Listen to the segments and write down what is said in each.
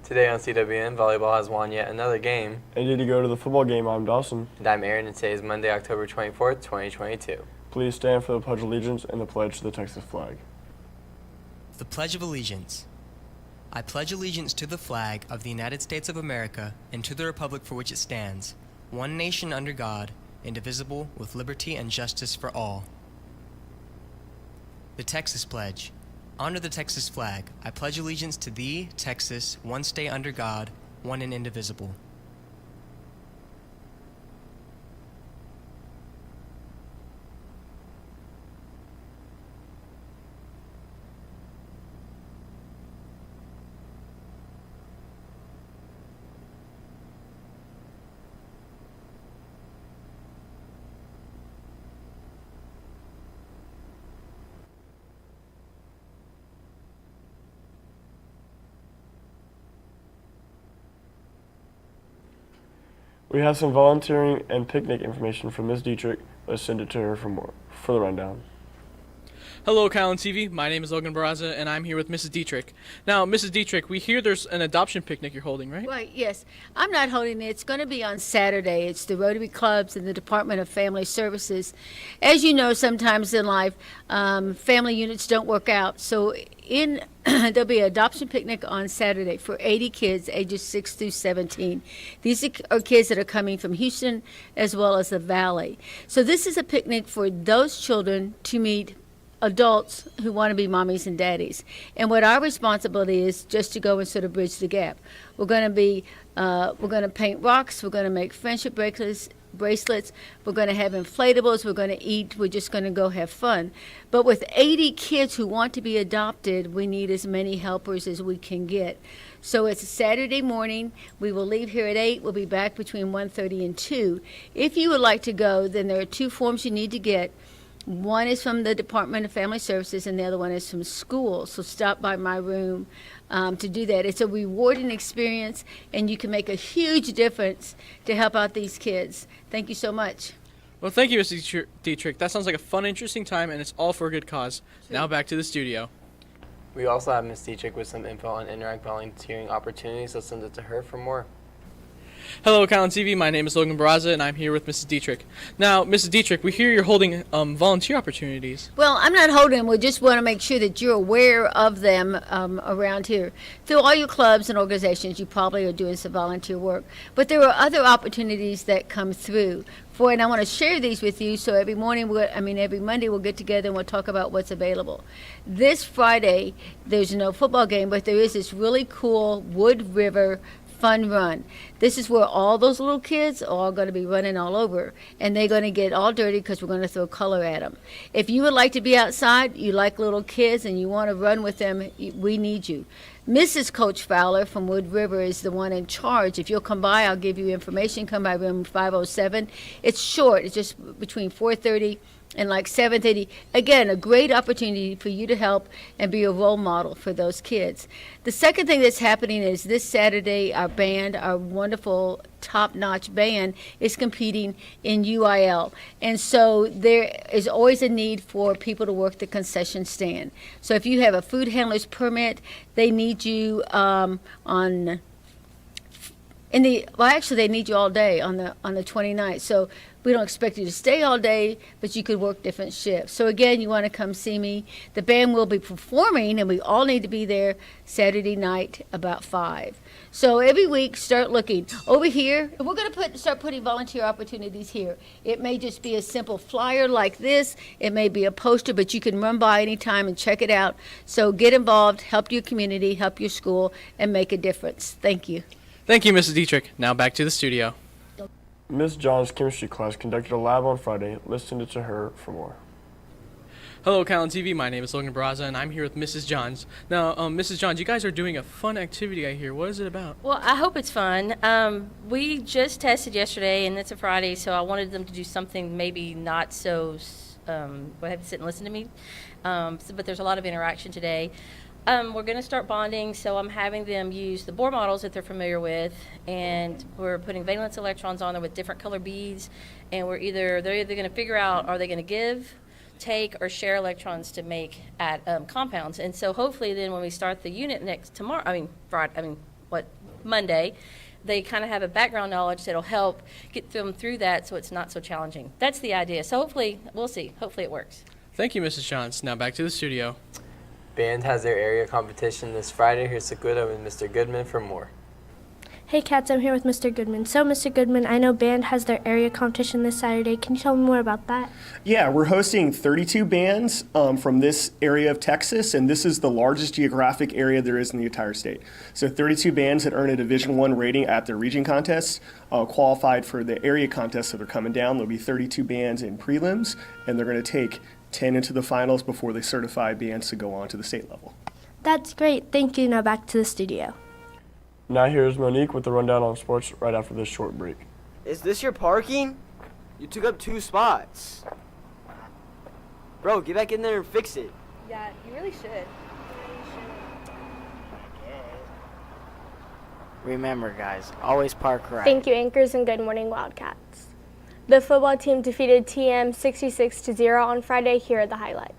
Today on CWN, volleyball has won yet another game. And did you go to the football game? I'm Dawson. And I'm Aaron, and today is Monday, October 24th, 2022. Please stand for the Pledge of Allegiance and the pledge to the Texas flag. The Pledge of Allegiance. I pledge allegiance to the flag of the United States of America and to the republic for which it stands, one nation under God, indivisible, with liberty and justice for all. The Texas Pledge. Under the Texas flag, I pledge allegiance to thee, Texas, one state under God, one and indivisible. We have some volunteering and picnic information from Ms. Dietrich. Let's send it to her for the rundown. Hello, Calallen TV. My name is Logan Barraza, and I'm here with Mrs. Dietrich. Now, Mrs. Dietrich, we hear there's an adoption picnic you're holding, right? Right, yes. I'm not holding it. It's going to be on Saturday. It's the Rotary Clubs and the Department of Family Services. As you know, sometimes in life, family units don't work out. So there'll be an adoption picnic on Saturday for 80 kids ages 6 through 17. These are kids that are coming from Houston as well as the Valley. So this is a picnic for those children to meet adults who want to be mommies and daddies. And what our responsibility is just to go and sort of bridge the gap. We're going to paint rocks. We're going to make friendship bracelets. We're going to have inflatables. We're going to eat. We're just going to go have fun. But with 80 kids who want to be adopted, we need as many helpers as we can get. So it's a Saturday morning. We will leave here at 8. We'll be back between 1:30 and 2. If you would like to go, then there are 2 forms you need to get. One is from the Department of Family Services, and the other one is from school. So stop by my room to do that. It's a rewarding experience, and you can make a huge difference to help out these kids. Thank you so much. Well, thank you, Mrs. Dietrich. That sounds like a fun, interesting time, and it's all for a good cause. Now back to the studio. We also have Ms. Dietrich with some info on Interact volunteering opportunities. Let's send it to her for more. Hello, Calallen TV. My name is Logan Barraza, and I'm here with Mrs. Dietrich. Now, Mrs. Dietrich, we hear you're holding volunteer opportunities. Well, I'm not holding them. We just want to make sure that you're aware of them around here. Through all your clubs and organizations, you probably are doing some volunteer work. But there are other opportunities that come through. And I want to share these with you, so every Monday we'll get together and we'll talk about what's available. This Friday, there's no football game, but there is this really cool Wood River fun run. This is where all those little kids are all going to be running all over, and they're going to get all dirty because we're going to throw color at them. If you would like to be outside, you like little kids, and you want to run with them, we need you. Mrs. Coach Fowler from Wood River is the one in charge. If you'll come by, I'll give you information. Come by room 507. It's short. It's just between 4:30 and like 7:30. Again, a great opportunity for you to help and be a role model for those kids. The second thing that's happening is this Saturday, our band, our wonderful top-notch band, is competing in UIL. And so there is always a need for people to work the concession stand. So if you have a food handler's permit, they need you they need you all day on the 29th. So we don't expect you to stay all day, but you could work different shifts. So again, you want to come see me. The band will be performing, and we all need to be there Saturday night about 5. So every week, start looking over here. We're going to start putting volunteer opportunities here. It may just be a simple flyer like this. It may be a poster, but you can run by anytime and check it out. So get involved, help your community, help your school, and make a difference. Thank you. Thank you, Mrs. Dietrich. Now back to the studio. Ms. John's chemistry class conducted a lab on Friday. Let's send it to her for more. Hello, Calallen TV. My name is Logan Barraza, and I'm here with Mrs. Johns. Now, Mrs. Johns, you guys are doing a fun activity, I hear. What is it about? Well, I hope it's fun. We just tested yesterday, and it's a Friday, so I wanted them to do something maybe not so, have to sit and listen to me. But there's a lot of interaction today. We're going to start bonding, so I'm having them use the Bohr models that they're familiar with, and we're putting valence electrons on there with different color beads, and they're either going to figure out, are they going to give, take, or share electrons to make at compounds. And so hopefully then when we start the unit Monday, they kind of have a background knowledge that'll help get them through that so it's not so challenging. That's the idea. So hopefully, we'll see. Hopefully it works. Thank you, Mrs. Johns. Now back to the studio. Band has their area competition this Friday. Here's Sakuda and Mr. Goodman for more. Hey cats, I'm here with Mr. Goodman. So Mr. Goodman, I know band has their area competition this Saturday. Can you tell me more about that? Yeah, we're hosting 32 bands from this area of Texas, and this is the largest geographic area there is in the entire state. So 32 bands that earn a Division I rating at their region contests qualified for the area contests that are coming down. There'll be 32 bands in prelims, and they're going to take 10 into the finals before they certify bands to go on to the state level. That's great. Thank you. Now back to the studio. Now here's Monique with the rundown on sports right after this short break. Is this your parking? You took up 2 spots. Bro, get back in there and fix it. Yeah, you really should. Remember, guys, always park right. Thank you, anchors, and good morning, Wildcats. The football team defeated TM 66-0 on Friday. Here are the highlights.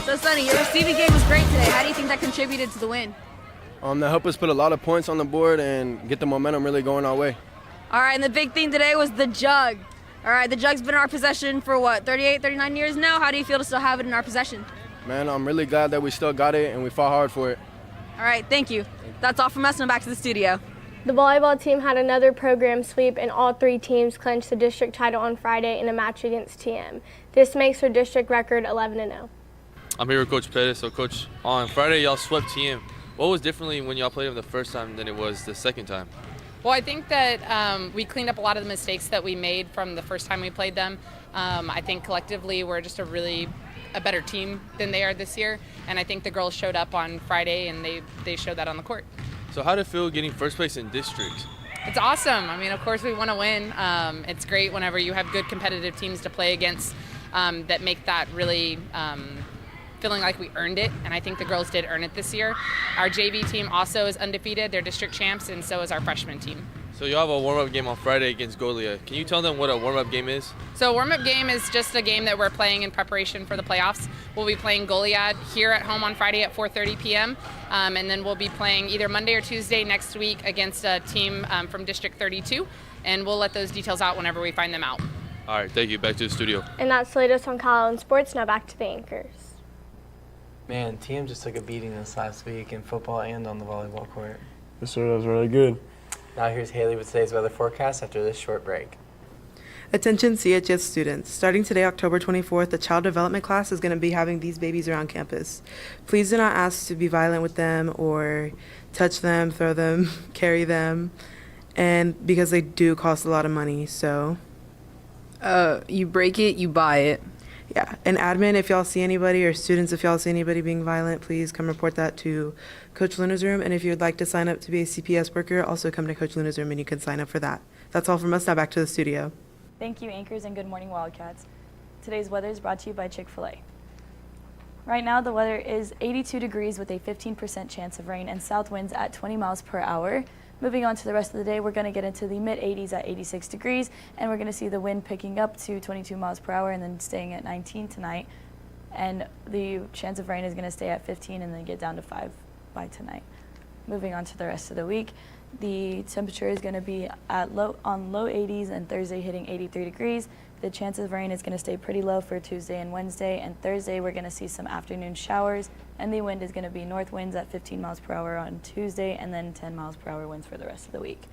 So, Sonny, your receiving game was great today. How do you think that contributed to the win? That helped us put a lot of points on the board and get the momentum really going our way. All right, and the big thing today was the jug. All right, the jug's been in our possession for what, 38, 39 years now? How do you feel to still have it in our possession? Man, I'm really glad that we still got it and we fought hard for it. All right, thank you. That's all from us. Now back to the studio. The volleyball team had another program sweep, and all 3 teams clinched the district title on Friday in a match against TM. This makes their district record 11-0. I'm here with Coach Pettis. So, Coach, on Friday y'all swept TM. What was differently when y'all played them the first time than it was the second time? Well, I think that we cleaned up a lot of the mistakes that we made from the first time we played them. I think collectively we're just a better team than they are this year, and I think the girls showed up on Friday and they showed that on the court. So how did it feel getting first place in districts? It's awesome. I mean, of course we want to win. It's great whenever you have good competitive teams to play against that make that really feeling like we earned it, and I think the girls did earn it this year. Our JV team also is undefeated. They're district champs, and so is our freshman team. So you have a warm-up game on Friday against Goliad. Can you tell them what a warm-up game is? So a warm-up game is just a game that we're playing in preparation for the playoffs. We'll be playing Goliad here at home on Friday at 4:30 p.m. And then we'll be playing either Monday or Tuesday next week against a team from District 32, and we'll let those details out whenever we find them out. All right, thank you. Back to the studio. And that's the latest on Calallen Sports. Now back to the anchors. Man, TM just took a beating this last week in football and on the volleyball court. Yes, sir, that was really good. Now here's Haley with today's weather forecast after this short break. Attention CHS students. Starting today, October 24th, the child development class is going to be having these babies around campus. Please do not ask to be violent with them or touch them, throw them, carry them, and because they do cost a lot of money, so. You break it, you buy it. Yeah, and admin, if y'all see anybody, or students, if y'all see anybody being violent, please come report that to Coach Luna's room. And if you'd like to sign up to be a CPS worker, also come to Coach Luna's room and you can sign up for that. That's all from us. Now back to the studio. Thank you, anchors, and good morning, Wildcats. Today's weather is brought to you by Chick-fil-A. Right now, the weather is 82 degrees with a 15% chance of rain and south winds at 20 miles per hour. Moving on to the rest of the day, we're going to get into the mid-80s at 86 degrees, and we're going to see the wind picking up to 22 miles per hour and then staying at 19 tonight. And the chance of rain is going to stay at 15 and then get down to 5 by tonight. Moving on to the rest of the week, the temperature is going to be at low 80s and Thursday hitting 83 degrees. The chance of rain is going to stay pretty low for Tuesday and Wednesday, and Thursday we're going to see some afternoon showers, and the wind is going to be north winds at 15 miles per hour on Tuesday and then 10 miles per hour winds for the rest of the week.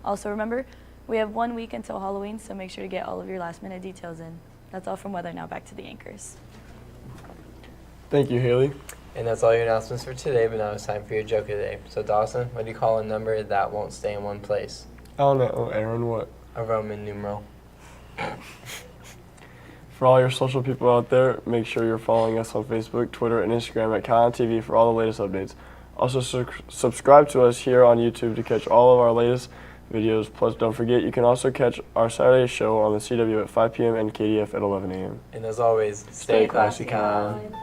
Also remember, we have 1 week until Halloween, so make sure to get all of your last minute details in. That's all from weather. Now back to the anchors. Thank you, Haley. And that's all your announcements for today, but now it's time for your joke of the day. So Dawson, what do you call a number that won't stay in one place? I don't know, Aaron, what? A Roman numeral. For all your social people out there, make sure you're following us on Facebook, Twitter, and Instagram at Calallen TV for all the latest updates. Also, subscribe to us here on YouTube to catch all of our latest videos. Plus, don't forget, you can also catch our Saturday show on the CW at 5 p.m. and KDF at 11 a.m. And as always, stay classy, Calallen.